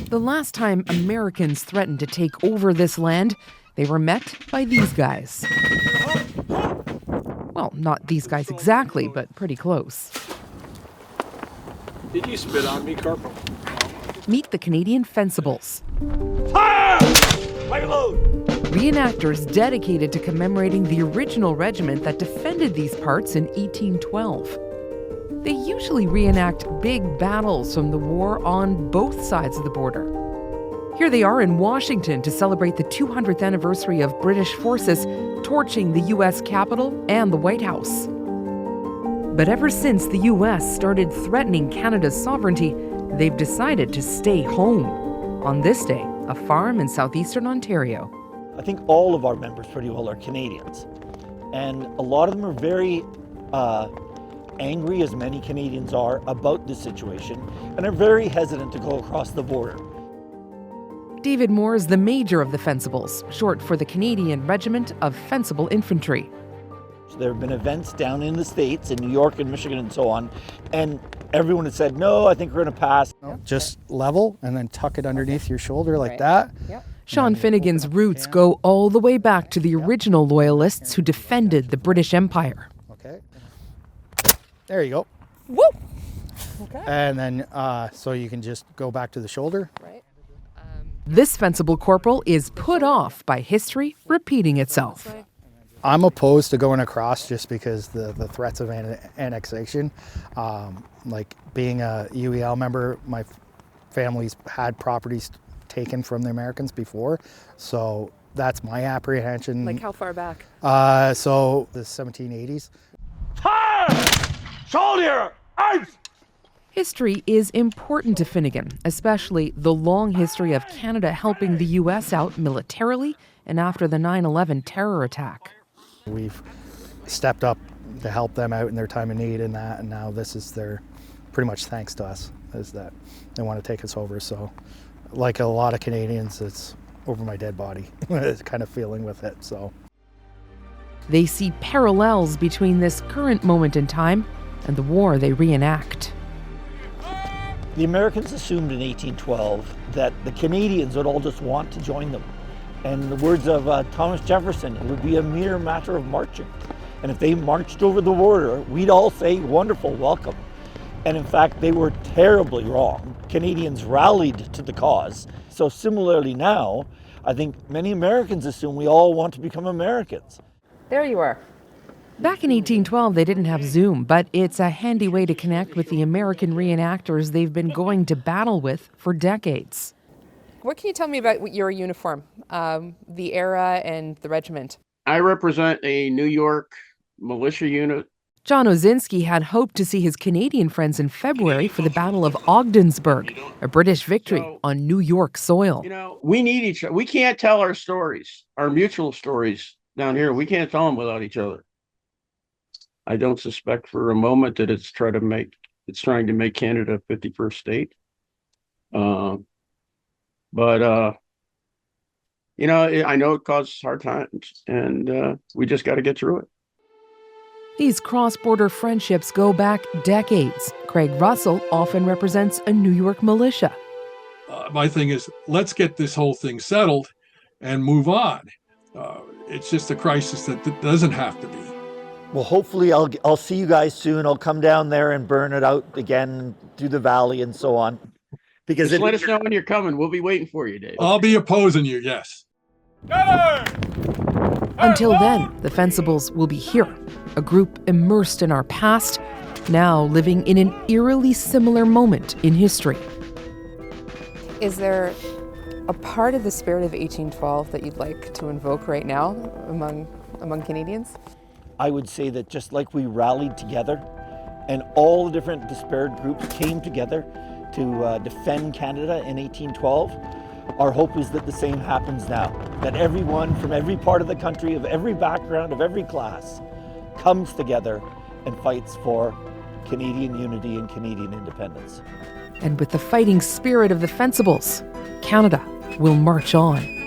The last time Americans threatened to take over this land, they were met by these guys. Well, not these guys exactly, but pretty close. Did you spit on me, Corporal? Meet the Canadian Fencibles. Fire! Like a load! Reenactors dedicated to commemorating the original regiment that defended these parts in 1812. They usually reenact big battles from the war on both sides of the border. Here they are in Washington to celebrate the 200th anniversary of British forces torching the U.S. Capitol and the White House. But ever since the U.S. started threatening Canada's sovereignty, they've decided to stay home. On this day, a farm in southeastern Ontario. I think all of our members pretty well are Canadians. And a lot of them are very angry, as many Canadians are, about this situation, and are very hesitant to go across the border. David Moore is the major of the Fencibles, short for the Canadian Regiment of Fencible Infantry. So there have been events down in the States, in New York and Michigan and so on, and everyone has said, no, I think we're going to pass. Just level and then tuck it underneath your shoulder like that. Yep. Sean Finnegan's roots go all the way back to the original Loyalists who defended the British Empire. Okay. There you go. Woo! Okay. And then, so you can just go back to the shoulder. Right. This Fencible corporal is put off by history repeating itself. I'm opposed to going across just because the threats of annexation. Like being a UEL member, my family's had properties taken from the Americans before, so that's my apprehension. Like how far back? So the 1780s. Fire! Soldier! Arms! History is important to Finnegan, especially the long history of Canada helping the U.S. out militarily and after the 9/11 terror attack. We've stepped up to help them out in their time of need and that, and now this is their pretty much thanks to us, is that they want to take us over. So like a lot of Canadians, it's over my dead body. It's kind of feeling with it. So they see parallels between this current moment in time and the war they reenact. The Americans assumed in 1812 that the Canadians would all just want to join them. And in the words of Thomas Jefferson, it would be a mere matter of marching. And if they marched over the border, we'd all say, wonderful, welcome. And in fact, they were terribly wrong. Canadians rallied to the cause. So similarly now, I think many Americans assume we all want to become Americans. There you are. Back in 1812, they didn't have Zoom, but it's a handy way to connect with the American reenactors they've been going to battle with for decades. What can you tell me about your uniform, the era and the regiment? I represent a New York militia unit. John Ozinski had hoped to see his Canadian friends in February for the Battle of Ogdensburg, a British victory on New York soil. You know, we need each other. We can't tell our stories, our mutual stories down here. We can't tell them without each other. I don't suspect for a moment that it's trying to make Canada a 51st state. But you know, I know it causes hard times, and we just got to get through it. These cross-border friendships go back decades. Craig Russell often represents a New York militia. My thing is, let's get this whole thing settled and move on. It's just a crisis that doesn't have to be. Well, hopefully I'll see you guys soon. I'll come down there and burn it out again through the valley and so on. Because just let us know when you're coming. We'll be waiting for you, Dave. I'll be opposing you, yes. Until then, the Fencibles will be here, a group immersed in our past, now living in an eerily similar moment in history. Is there a part of the spirit of 1812 that you'd like to invoke right now among Canadians? I would say that just like we rallied together and all the different disparate groups came together to defend Canada in 1812, our hope is that the same happens now, that everyone from every part of the country, of every background, of every class, comes together and fights for Canadian unity and Canadian independence. And with the fighting spirit of the Fencibles, Canada will march on.